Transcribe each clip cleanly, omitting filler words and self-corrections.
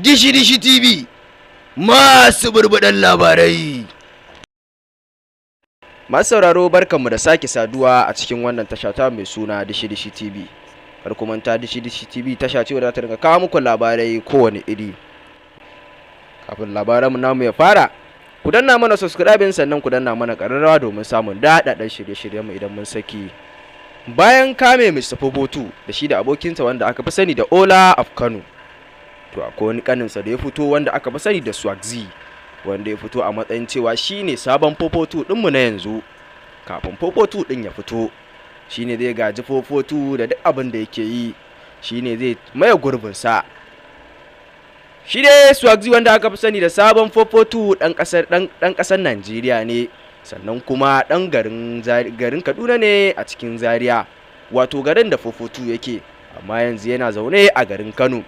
Dishi TV masu burbuɗan labarai. Masu sauraro barkanmu da sake saduwa a cikin wannan tasha ta mai suna Dishi TV. Kar ku manta Dishi TV tasha ce wadda ta rinka kawo muku labarai kowane iri. Kafin labaranmu namu ya fara, ku danna mana subscribing sannan ku danna mana ƙararrawa domin samun daɗaɗɗen shirye-shiryenmu idan mun saki. Bayan kame mr442 da shi da abokinsa wanda aka fi sani da Ola of Kano, to akwai wani kaninsa da ya fito wanda aka fi sani da Swagzi, wanda ya fito a matsayin cewa shine sabon 442 ɗinmu na yanzu. Kafin 442 ɗin ya fito, shine zai gaji 442 da duk abin da yake yi, shine zai maye gurbinsa. Shi dai Swagzi wanda aka fi sani da sabon 442 ɗan ƙasar Najeriya ne, sannan kuma ɗan garin Kaduna ne a cikin Zaria, wato garin da 442 yake, amma yanzu yana zaune a garin Kano.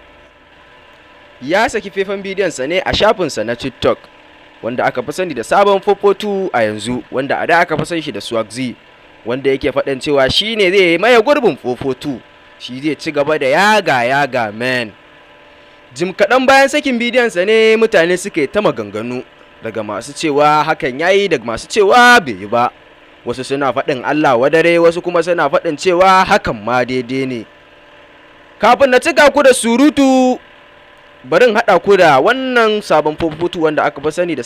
Ya saki faifan bidiyonsa ne a shafinsa na TikTok, wanda aka fi sani da sabon 442 a yanzu, wanda a da aka fi sani shi da Swagzi, wanda yake faɗin cewa shi ne zai maye gurbin 442, shi zai ci gaba da yaga man. Jim kaɗan bayan sakin bidiyonsa ne mutane suke ta maganganu, daga masu cewa hakan yayi daga masu cewa bai yi ba. Wasu suna faɗin Allah wadare, wasu kuma suna faɗin cewa hakan ma daidai ne. Kafin na cika ku da surutu, barin haɗa ku da wannan sabon 442 wanda aka fi sani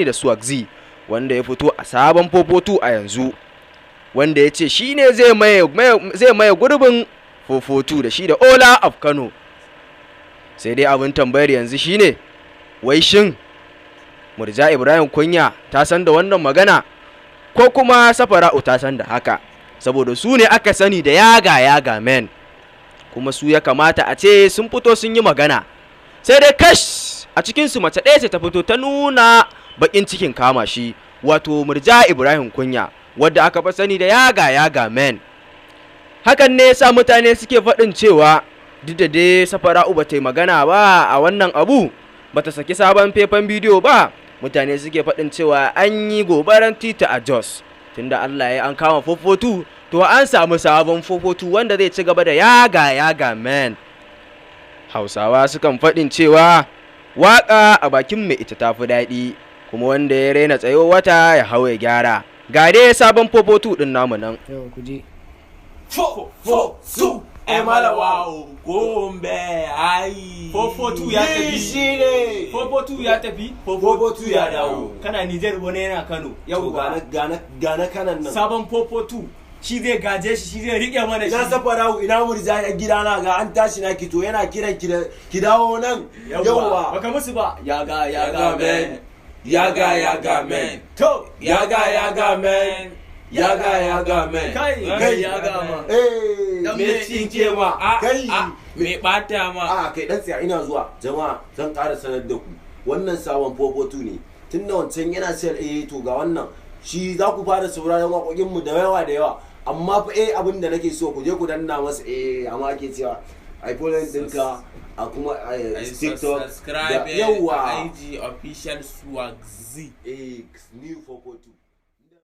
da Swagzi, wanda ya fito a sabon 442 a yanzu, wanda ya ce shi ne zai maye gurbin 442 da shi da Ola of Kano. Sai dai abin tambayar yanzu shine, wai shin Murja Ibrahim Kunya ta san da wannan magana, ko kuma Safara'u ta san da haka, saboda su ne aka sani da yaga men, kuma su ya kamata a ce sun fito sun yi magana. Sai dai kash, a cikinsu mace ɗaya ce ta fito ta nuna baƙin cikin kama shi, wato Murja Ibrahim Kunya, wadda aka fi sani da yaga men. Hakan ne yasa mutane suke faɗin cewa duk da dai Safara'u ba ta yi magana ba a wannan abu, ba ta saki sabon faifan bidiyo ba, mutane suke faɗin cewa an yi gobaran titi a Jos. Tunda Allah ya an kama 442, to an samu sabon 442 wanda zai ci gaba da yaga men. Hausawa sukan faɗin cewa waƙa a bakin mai ita tafi daɗi, kuma wanda ya raina tsayo wata ya hau ya gyara. Ga dai sabon 442 ɗin namu nan. Yau ku je. 442 Emalawa Gombe ai 442 ya tafi shine 442 ya tafi 442 ya dawo. Kana Nijar wani yana Kano. Yau gana kanan nan. Sabon 442 shi zai gaje shi zai rike mana shi. Ina Safara'u ina Murja ya gidana ga an tashi na kito yana kiran ki dawo nan. Yauwa baka musu ba. Yaga men. Yaga men. To Yaga men. Yaga men. Kai yaga ma. Me cinke ma. Kai me bata ma. Kai dan tsaya ina zuwa. Jama'a zan ƙara sanar da ku. Wannan sabon 442 ne. Tunda wancan yana sayar to ga wannan shi za ku fara sauraron waƙoƙin mu da yawa. Amma fa abin da nake so ku je ku danna masa amma ake cewa iPhone ɗinka a kuma TikTok subscribe yawa IG official Swagzi new 442